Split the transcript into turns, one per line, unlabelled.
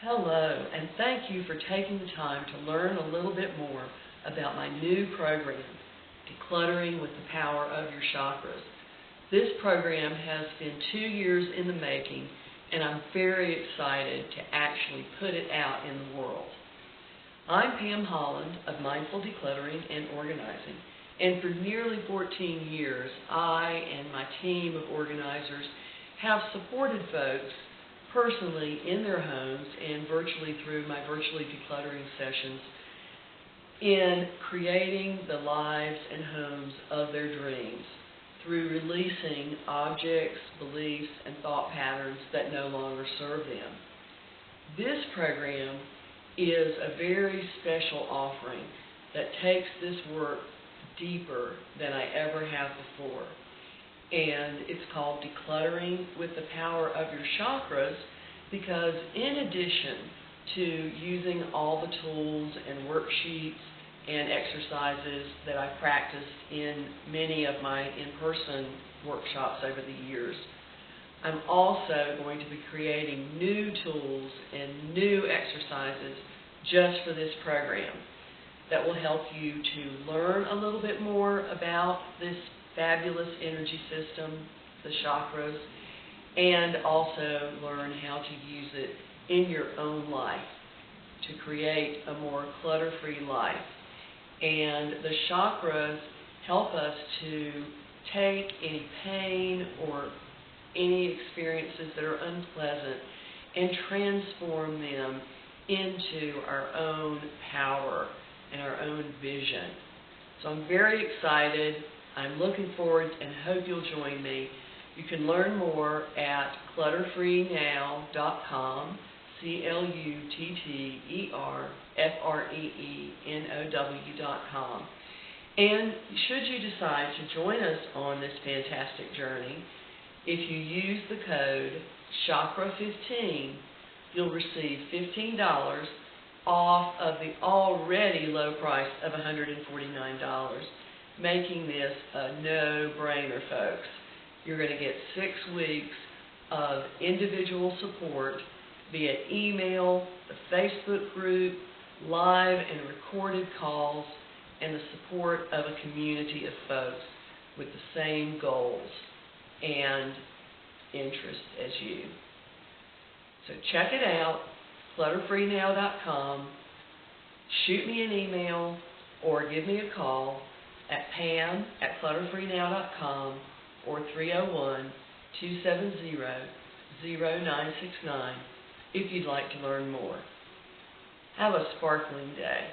Hello, and thank you for taking the time to learn a little bit more about my new program, Decluttering with the Power of Your Chakras. This program has been 2 years in the making, and I'm very excited to actually put it out in the world. I'm Pam Holland of Mindful Decluttering and Organizing, and for nearly 14 years, I and my team of organizers have supported folks personally in their homes and virtually through my virtually decluttering sessions in creating the lives and homes of their dreams through releasing objects, beliefs, and thought patterns that no longer serve them. This program is a very special offering that takes this work deeper than I ever have before. And it's called Decluttering with the Power of Your Chakras because in addition to using all the tools and worksheets and exercises that I practiced in many of my in-person workshops over the years, I'm also going to be creating new tools and new exercises just for this program that will help you to learn a little bit more about this fabulous energy system, the chakras, and also learn how to use it in your own life to create a more clutter-free life. And the chakras help us to take any pain or any experiences that are unpleasant and transform them into our own power and our own vision. So I'm very excited. I'm looking forward and hope you'll join me. You can learn more at clutterfreenow.com, clutterfreenow.com. And should you decide to join us on this fantastic journey, if you use the code Chakra15, you'll receive $15 off of the already low price of $149, making this a no-brainer, folks. You're going to get 6 weeks of individual support via email, the Facebook group, live and recorded calls, and the support of a community of folks with the same goals and interests as you. So check it out, clutterfreenow.com. Shoot me an email or give me a call at pam@clutterfreenow.com or 301-270-0969 if you'd like to learn more. Have a sparkling day.